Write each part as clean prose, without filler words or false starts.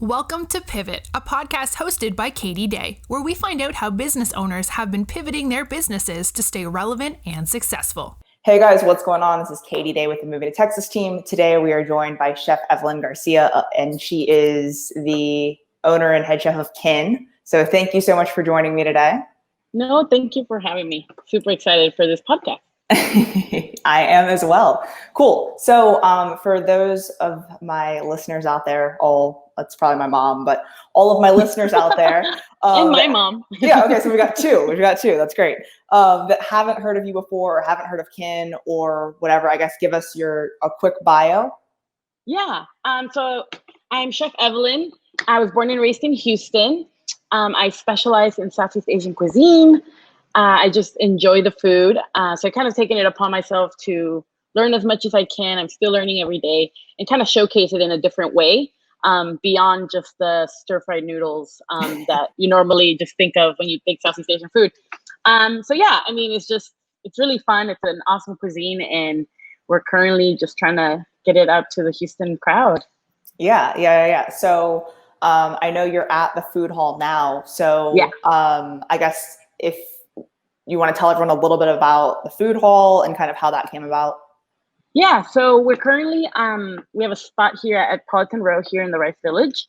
Welcome to Pivot, a podcast hosted by Katie Day, where we find out how business owners have been pivoting their businesses to stay relevant and successful. Hey guys, what's going on? This is Katie Day with the Moving to Texas team. Today we are joined by Chef Evelyn Garcia, and she is the owner and head chef of Kin. So thank you so much for joining me today. No, thank you for having me. Super excited for this podcast. I am as well. Cool. So for those of my listeners out there, that's probably my mom, but all of my listeners out there. And my mom. Yeah, okay, so we got two. That's great. That haven't heard of you before or haven't heard of Kin or whatever, I guess give us a quick bio. Yeah. So I'm Chef Evelyn. I was born and raised in Houston. I specialize in Southeast Asian cuisine. I just enjoy the food. So I kind of taken it upon myself to learn as much as I can. I'm still learning every day and kind of showcase it in a different way, beyond just the stir-fried noodles that you normally just think of when you think Southeast Asian food. So yeah, I mean, it's really fun. It's an awesome cuisine, and we're currently just trying to get it out to the Houston crowd. Yeah. So I know you're at the food hall now. So yeah. I guess if you want to tell everyone a little bit about the food hall and kind of how that came about. Yeah, so we're currently, we have a spot here at Politan Row here in the Rice Village.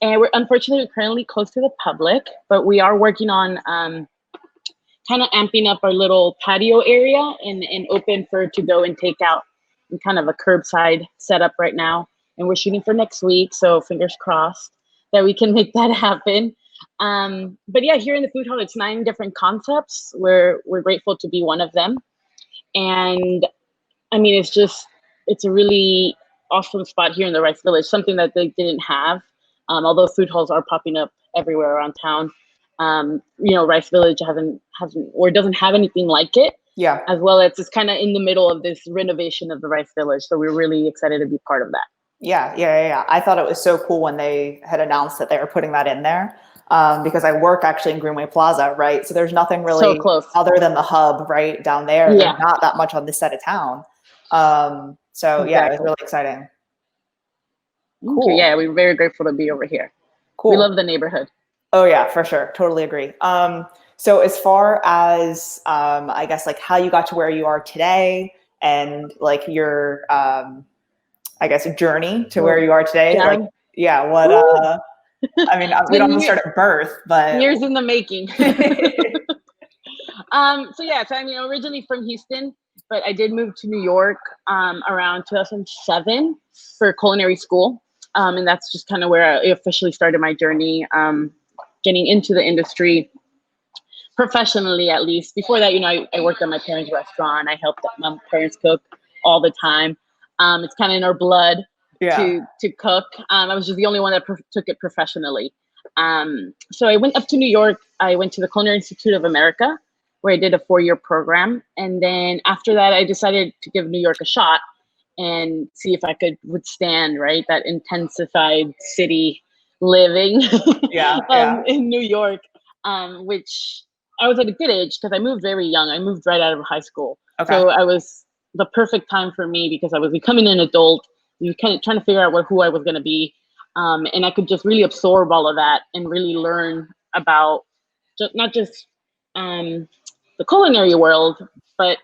And we're unfortunately currently closed to the public, but we are working on kind of amping up our little patio area and open for to go and take out and kind of a curbside setup right now. And we're shooting for next week, so fingers crossed that we can make that happen. But yeah, here in the food hall, it's 9 different concepts. We're grateful to be one of them. And I mean, it's a really awesome spot here in the Rice Village, something that they didn't have. Although food halls are popping up everywhere around town. Rice Village doesn't have anything like it. Yeah. As well as it's kind of in the middle of this renovation of the Rice Village. So we're really excited to be part of that. Yeah. I thought it was so cool when they had announced that they were putting that in there. Because I work actually in Greenway Plaza, right? So there's nothing really so close other than the hub right down there. Yeah. There's not that much on this side of town. Exactly. Yeah, it was really exciting. Cool. Yeah, we're very grateful to be over here. Cool. We love the neighborhood. Oh yeah, for sure. Totally agree. So as far as, I guess like how you got to where you are today and like your, I guess journey to where you are today. Yeah. Like, yeah, what, I mean, we don't start at birth, but years in the making. So I mean, originally from Houston, but I did move to New York around 2007 for culinary school. And that's just kind of where I officially started my journey, getting into the industry professionally, at least. Before that, I worked at my parents' restaurant. I helped my parents cook all the time. It's kind of in our blood. Yeah. To cook. I was just the only one that took it professionally. So I went up to New York. I went to the Culinary Institute of America, where I did a 4-year program. And then after that, I decided to give New York a shot and see if I could withstand, right, that intensified city living in New York, which I was at a good age because I moved very young. I moved right out of high school. Okay. So I was the perfect time for me because I was becoming an adult. You kind of trying to figure out who I was going to be. And I could just really absorb all of that and really learn about not just the culinary world, but,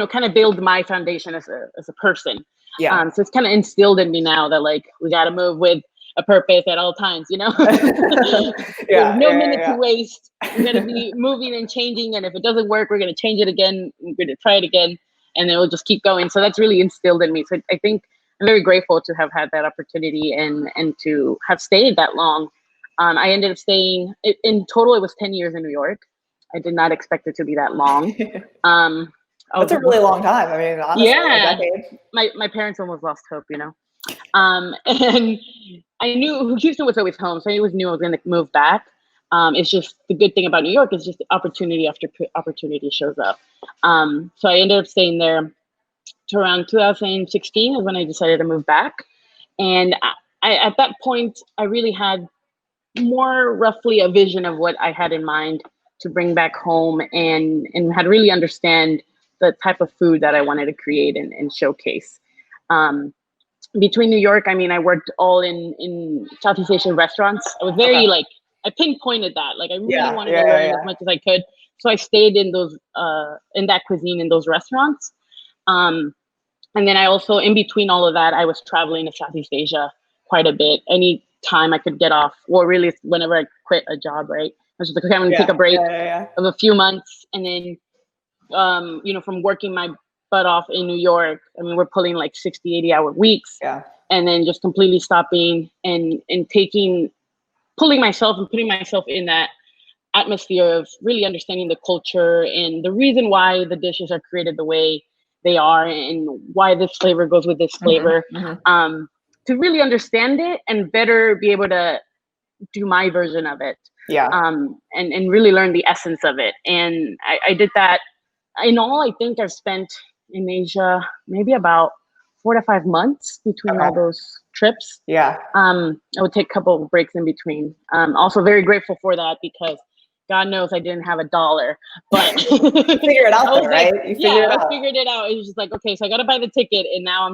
kind of build my foundation as a person. Yeah. So it's kind of instilled in me now that like, we got to move with a purpose at all times, Yeah. There's no minute to waste. We're going to be moving and changing. And if it doesn't work, we're going to change it again. We're going to try it again. And then we'll just keep going. So that's really instilled in me. So I think I'm very grateful to have had that opportunity and to have stayed that long. I ended up staying, in total, it was 10 years in New York. I did not expect it to be that long. That's a really long time. I mean, honestly, yeah, a decade. My parents almost lost hope, and I knew Houston was always home, so I always knew I was going to move back. It's just the good thing about New York is just opportunity after opportunity shows up. So I ended up staying there to around 2016 is when I decided to move back. And I at that point, I really had more roughly a vision of what I had in mind to bring back home and had really understand the type of food that I wanted to create and showcase. between New York, I mean, I worked all in Southeast Asian restaurants. I was very Okay. like, I pinpointed that. Like, I really Yeah, wanted yeah, to yeah, learn as yeah. much as I could. So I stayed in those, in that cuisine, in those restaurants. Um, and then I also, in between all of that, I was traveling to Southeast Asia quite a bit. Any time I could get off, or really whenever I quit a job, right? I was just like, okay, I'm gonna take Yeah, a break yeah, yeah, yeah. of a few months, and then from working my butt off in New York. I mean, we're pulling like 60, 80-hour weeks, Yeah. and then just completely stopping and pulling myself and putting myself in that atmosphere of really understanding the culture and the reason why the dishes are created the way they are and why this flavor goes with this Hmm. flavor, Hmm. to really understand it and better be able to do my version of it, Yeah. and really learn the essence of it. And I did that. In all, I think I've spent in Asia maybe about 4 to 5 months between Okay. all those trips. Yeah. I would take a couple of breaks in between. Also very grateful for that because God knows I didn't have a dollar, but You figure it I out though, was like, right? You figure yeah, it I out. figured it out. It was just like, okay, so I got to buy the ticket, and now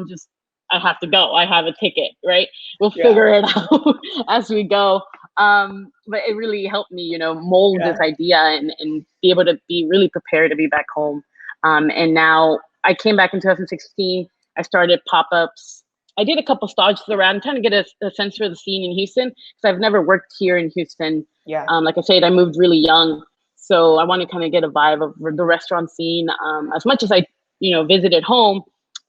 I have to go. I have a ticket, right? We'll Yeah. figure it out as we go. But it really helped me, mold Yeah. this idea and be able to be really prepared to be back home. And now I came back in 2016. I started pop-ups. I did a couple stages around, trying to get a sense for the scene in Houston because I've never worked here in Houston. Yeah. Like I said, I moved really young, so I want to kind of get a vibe of the restaurant scene. As much as I, visited home,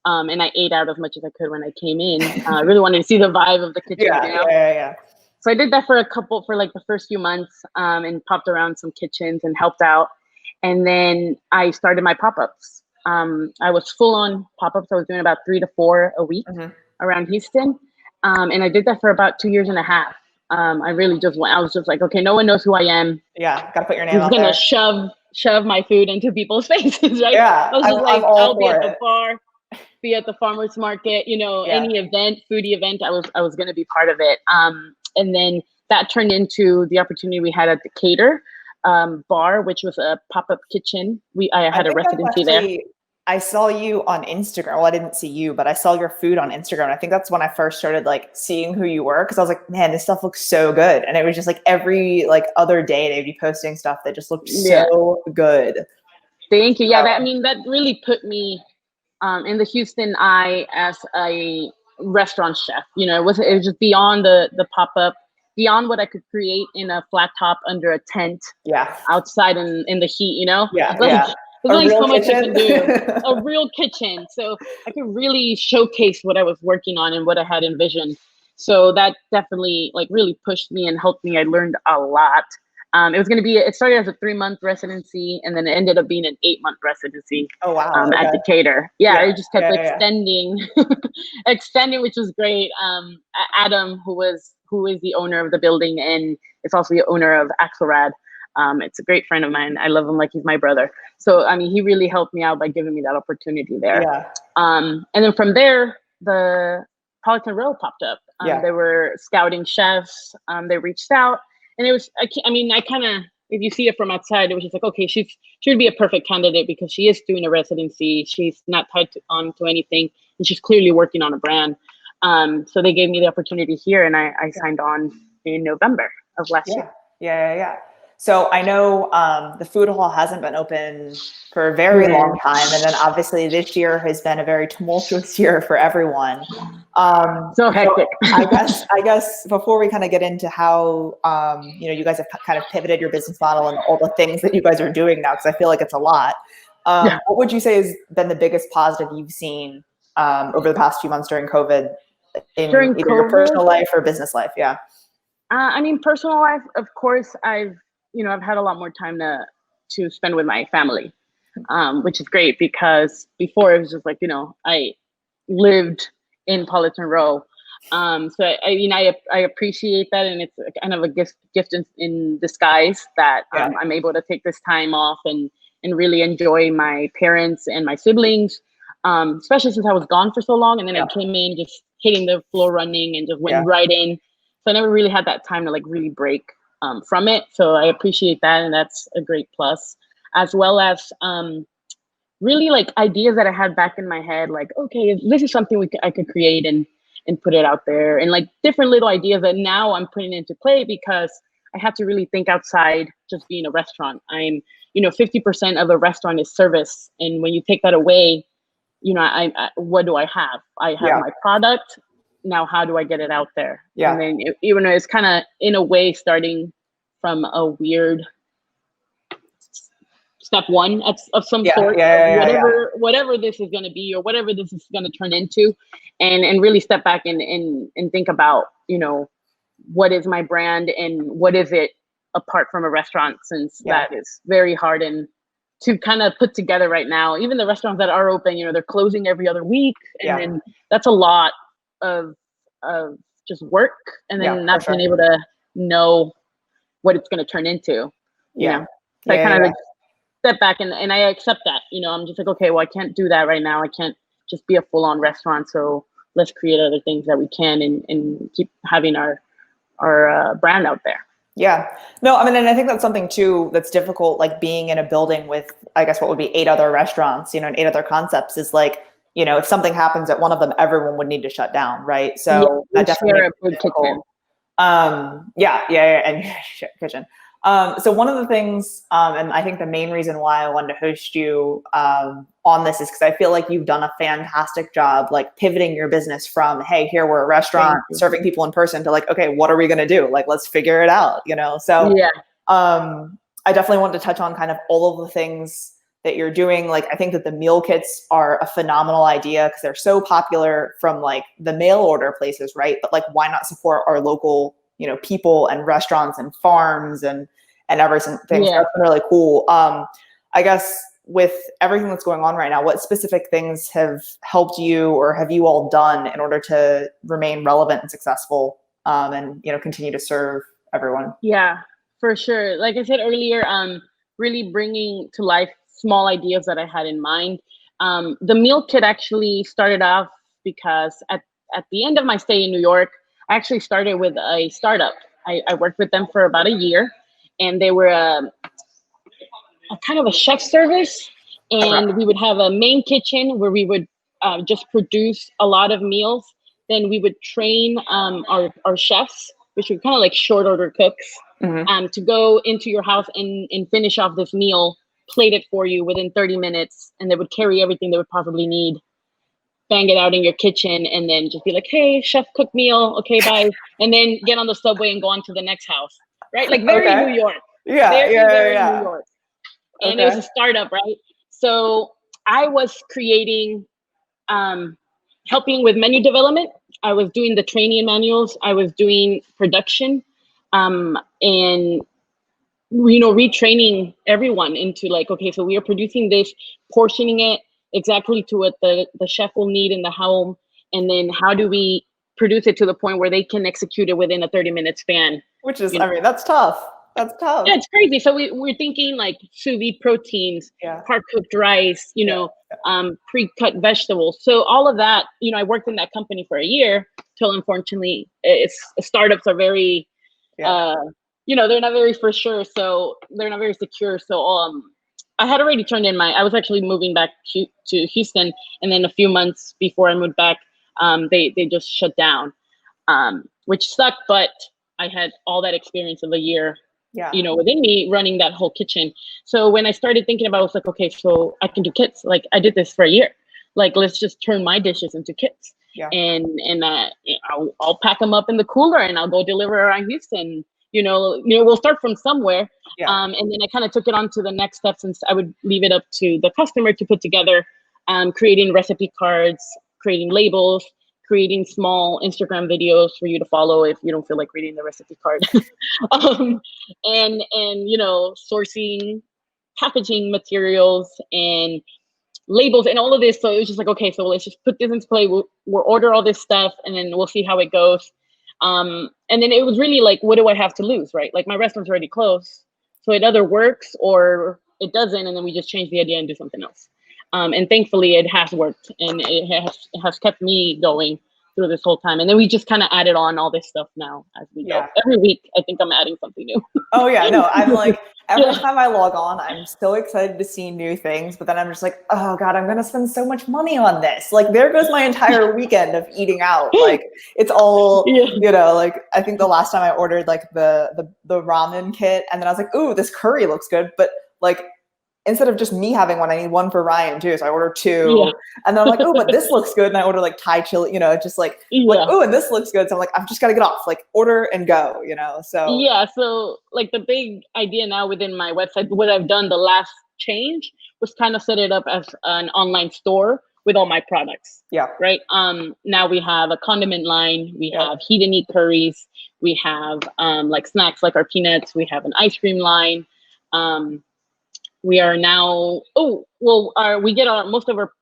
and I ate out as much as I could when I came in. I really wanted to see the vibe of the kitchens, Yeah. Yeah. Yeah. Yeah. So I did that for like the first few months, and popped around some kitchens and helped out. And then I started my pop-ups. I was full on pop-ups. I was doing about 3 to 4 a week Hmm. around Houston. And I did that for about 2 years and a half. I really just went, I was just like, okay, no one knows who I am. Yeah. Got to put your I'm name just out gonna there. shove my food into people's faces, right? Yeah. I was just I'm like, all I'll be for at the it. bar, be at the farmers market, Yeah. any event, foodie event, I was gonna be part of it. And then that turned into the opportunity we had at the Cater bar, which was a pop-up kitchen. I I had a think that's residency there. actually, I saw you on Instagram. Well, I didn't see you, but I saw your food on Instagram. And I think that's when I first started like seeing who you were. Cause I was like, man, this stuff looks so good. And it was just like every like other day they'd be posting stuff that just looked Yeah, so good. thank you. Yeah, So, that really put me in the Houston eye as a restaurant chef. It was just beyond the pop-up, beyond what I could create in a flat top under a tent yeah. outside in the heat, Yeah. like Yeah. there's A only real so much I kitchen. can do. A real kitchen. So I could really showcase what I was working on and what I had envisioned. So that definitely like really pushed me and helped me. I learned a lot. It started as a 3-month residency and then it ended up being an 8-month residency Oh, wow. at Okay. the Cater. Yeah, Yeah. it just kept Yeah. Yeah. extending, extending, which was great. Adam, who is the owner of the building and is also the owner of Axelrad. It's a great friend of mine. I love him like he's my brother. So, I mean, he really helped me out by giving me that opportunity there. Yeah. And then from there, the Politan Row popped up. Yeah. They were scouting chefs. They reached out, and it was. I kind of, if you see it from outside, it was just like, okay, she would be a perfect candidate because she is doing a residency. She's not tied on to anything, and she's clearly working on a brand. So they gave me the opportunity here, and I signed on in November of last year. Yeah. Yeah. Yeah. So I know the food hall hasn't been open for a very long time. And then obviously this year has been a very tumultuous year for everyone. So hectic. I guess before we kind of get into how, you guys have kind of pivoted your business model and all the things that you guys are doing now, because I feel like it's a lot. What would you say has been the biggest positive you've seen over the past few months during COVID in either your personal life or business life? Yeah. I mean, personal life, of course, I've had a lot more time to spend with my family, which is great because before it was just like, I lived in Politan Row. So I appreciate that. And it's kind of a gift in disguise that I'm able to take this time off and really enjoy my parents and my siblings, especially since I was gone for so long. And then I came in just hitting the floor running and just went right in. So I never really had that time to like really break from it. So I appreciate that. And that's a great plus, as well as really like ideas that I had back in my head, like, okay, this is something I could create and and put it out there, and like different little ideas that now I'm putting into play because I have to really think outside just being a restaurant. 50% of a restaurant is service. And when you take that away, I what do I have? I have my product. Now, how do I get it out there? Yeah. And then even though it's kind of in a way starting from a weird step one of some sort, whatever this is going to be or whatever this is going to turn into, and really step back and think about, what is my brand and what is it apart from a restaurant, since that is very hard and to kind of put together right now. Even the restaurants that are open, they're closing every other week, and then that's a lot of just work, and then not being able to know what it's going to turn into. So I kind of like step back and I accept that. I'm just like, okay, well, I can't do that right now. I can't just be a full-on restaurant. So let's create other things that we can and keep having our brand out there. Yeah. No, I mean, and I think that's something too that's difficult, like being in a building with, I guess, what would be 8 other restaurants, and 8 other concepts is like, if something happens at one of them, everyone would need to shut down, right? So that definitely makes it difficult. And kitchen. So one of the things, and I think the main reason why I wanted to host you on this is because I feel like you've done a fantastic job, like pivoting your business from, hey, here we're a restaurant serving people in person, to like, okay, what are we going to do? Like, let's figure it out, So I definitely wanted to touch on kind of all of the things that you're doing. Like, I think that the meal kits are a phenomenal idea because they're so popular from like the mail order places, right? But like, why not support our local people and restaurants and farms and everything. So that's been really cool. I guess with everything that's going on right now, what specific things have helped you or have you all done in order to remain relevant and successful, and continue to serve everyone? Yeah, for sure. Like I said earlier, really bringing to life small ideas that I had in mind. The meal kit actually started off because at the end of my stay in New York, I actually started with a startup. I worked with them for about a year, and they were a kind of a chef service. And we would have a main kitchen where we would just produce a lot of meals. Then we would train our chefs, which were kind of like short order cooks, to go into your house and finish off this meal, plate it for you within 30 minutes. And they would carry everything they would possibly need, bang it out in your kitchen, and then just be like, hey, chef cooked meal. Okay, bye. And then get on the subway and go on to the next house, right? Like very New York. Very New York. And it was a startup, right? So I was creating, helping with menu development. I was doing the training manuals. I was doing production, and retraining everyone into like, okay, so we are producing this, portioning it exactly to what the chef will need in the home, and then how do we produce it to the point where they can execute it within a 30-minute span. Which is, I mean, that's tough. That's tough. Yeah, it's crazy. So we're thinking like sous vide proteins, part-cooked rice, pre-cut vegetables. So all of that, I worked in that company for a year till unfortunately startups are very, they're not very for sure. So they're not very secure. So I had already turned in I was actually moving back to Houston. And then a few months before I moved back, they just shut down, which sucked. But I had all that experience of a year, within me running that whole kitchen. So when I started thinking about it, I was like, okay, so I can do kits. Like I did this for a year. Like, let's just turn my dishes into kits. Yeah. And I'll pack them up in the cooler and I'll go deliver around Houston. We'll start from somewhere. And then I kind of took it on to the next step, since I would leave it up to the customer to put together, creating recipe cards, creating labels, creating small Instagram videos for you to follow if you don't feel like reading the recipe card, and sourcing packaging materials and labels and all of this. So it was just like, okay, so let's just put this into play. We'll order all this stuff and then we'll see how it goes. And then it was really like, what do I have to lose, right? Like my restaurant's already closed, so it either works or it doesn't, and then we just change the idea and do something else. And thankfully, it has worked, and it has kept me going through this whole time. And then we just kind of added on all this stuff now as we go. Every week, I think I'm adding something new. Oh yeah, no, I'm like, every time I log on, I'm so excited to see new things, but then I'm just like, oh God, I'm going to spend so much money on this. Like there goes my entire weekend of eating out. Like it's all, you know, like I think the last time I ordered like the ramen kit, and then I was like, ooh, this curry looks good. But like, instead of just me having one, I need one for Ryan too. So I ordered 2, and then I'm like, oh, but this looks good. And I order like Thai chili, you know, just like, oh, and this looks good. So I'm like, I've just got to get off, like order and go, you know? So so like the big idea now within my website, what I've done the last change was kind of set it up as an online store with all my products. Right. Now we have a condiment line, we have heat and eat curries, we have like snacks like our peanuts, we have an ice cream line. We are now, we get most of our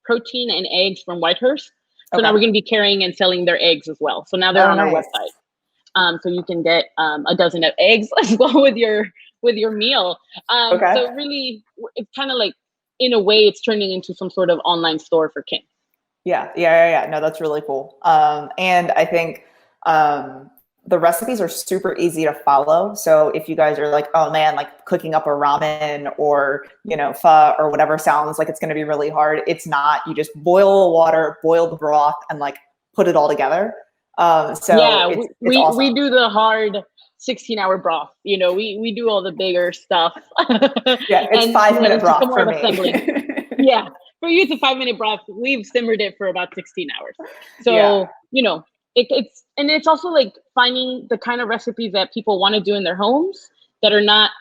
protein and eggs from Whitehurst. So now we're going to be carrying and selling their eggs as well. So now they're on our website. So you can get a dozen of eggs as well with your meal. So really, it's kind of like, in a way, it's turning into some sort of online store for Kin. Yeah. No, that's really cool. And I think the recipes are super easy to follow. So if you guys are like, oh man, like cooking up a ramen or, you know, pho or whatever sounds like it's going to be really hard, it's not. You just boil water, boil the broth, and like put it all together. So we awesome. we do the hard 16-hour broth. You know, we do all the bigger stuff. It's 5-minute broth for me. For you, it's a 5-minute broth. We've simmered it for about 16 hours. So, you know, it's also like finding the kind of recipes that people want to do in their homes that are not,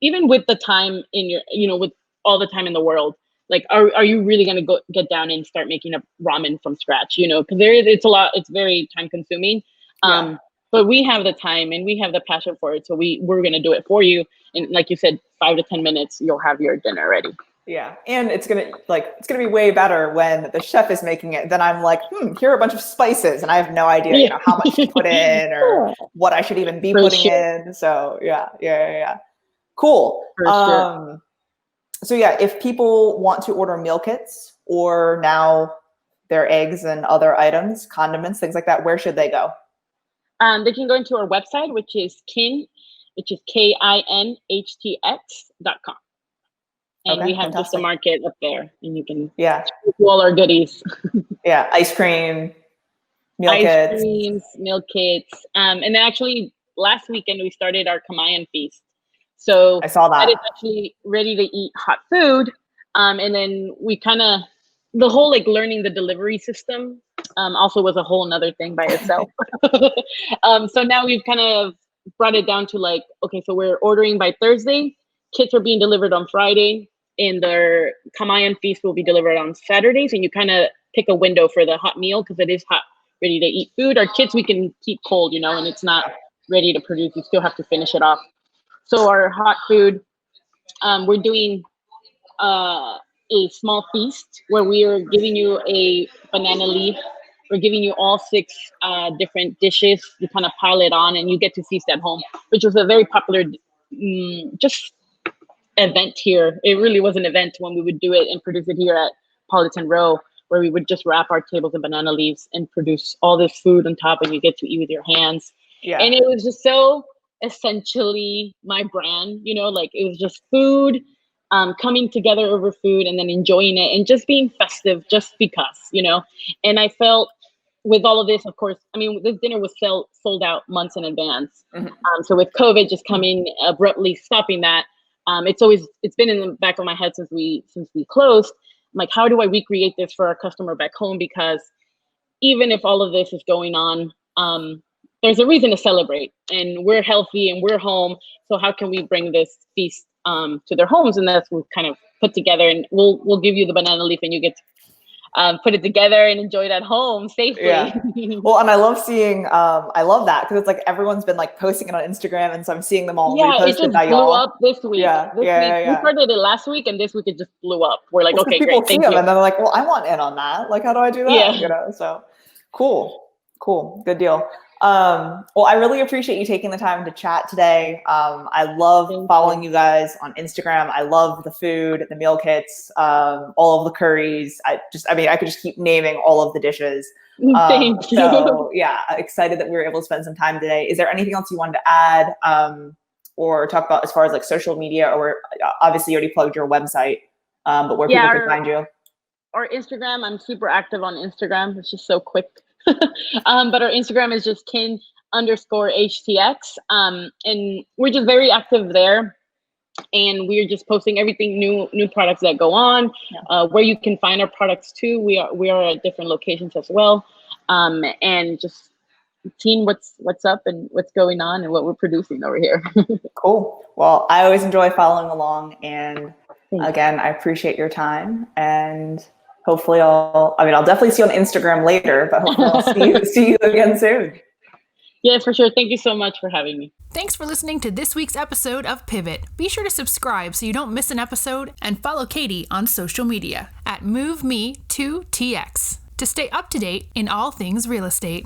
even with the time in your, you know, with all the time in the world, like, are you really going to go get down and start making a ramen from scratch? You know, because it's very time consuming. But we have the time and we have the passion for it. So we're going to do it for you. And like you said, 5 to 10 minutes, you'll have your dinner ready. Yeah. And it's going to be way better when the chef is making it. Then I'm like, here are a bunch of spices and I have no idea, you know, how much to put in or what I should even be putting in. So yeah. Cool. So yeah, if people want to order meal kits or now their eggs and other items, condiments, things like that, where should they go? They can go into our website, which is KINHTX.com. And we have fantastic. Just a market up there, and you can do all our goodies. Ice cream, meal kits. And then actually last weekend we started our Kamayan feast. So I saw that. It's actually ready to eat hot food. And then we kind of, the whole like learning the delivery system also was a whole nother thing by itself. So now we've kind of brought it down to like, okay, so we're ordering by Thursday. Kits are being delivered on Friday, and their Kamayan feast will be delivered on Saturdays. And you kind of pick a window for the hot meal because it is hot, ready to eat food. Our kits we can keep cold, you know, and it's not ready to produce. You still have to finish it off. So our hot food, we're doing a small feast where we are giving you a banana leaf. We're giving you all 6 different dishes. You kind of pile it on, and you get to feast at home, which was a very popular just event here. It really was an event when we would do it and produce it here at Politan Row, where we would just wrap our tables in banana leaves and produce all this food on top, and you get to eat with your hands. And it was just so essentially my brand, you know, like it was just food, coming together over food and then enjoying it and just being festive just because, you know. And I felt with all of this, of course, I mean, this dinner was sold out months in advance. So with COVID just coming abruptly stopping that, it's been in the back of my head since we closed. I'm like, how do I recreate this for our customer back home? Because even if all of this is going on, there's a reason to celebrate, and we're healthy and we're home. So how can we bring this feast to their homes? And that's what we kind of put together, and we'll give you the banana leaf and you get to put it together and enjoy it at home safely. Well, and I love seeing, I love that because it's like everyone's been like posting it on Instagram, and so I'm seeing them all reposted it just by blew y'all. up this week. We started it last week, and this week it just blew up. We're like, okay, people great, see thank them you. and then they're like, well, I want in on that. Like, how do I do that? You know, so cool, good deal. Well, I really appreciate you taking the time to chat today. I love following you guys on Instagram. I love the food, the meal kits, all of the curries. I could just keep naming all of the dishes. Thank you. So yeah, excited that we were able to spend some time today. Is there anything else you wanted to add or talk about as far as like social media, or obviously you already plugged your website, but where people can find you? Our Instagram, I'm super active on Instagram. It's just so quick. But our Instagram is just kin_HTX. And we're just very active there. And we're just posting everything new products that go on, where you can find our products too. We are at different locations as well. And just seeing what's up and what's going on and what we're producing over here. Cool. Well, I always enjoy following along, and again, I appreciate your time, and hopefully I'll definitely see you on Instagram later, but hopefully I'll see you again soon. Yes, for sure. Thank you so much for having me. Thanks for listening to this week's episode of Pivot. Be sure to subscribe so you don't miss an episode, and follow Katie on social media at MoveMe2TX to stay up to date in all things real estate.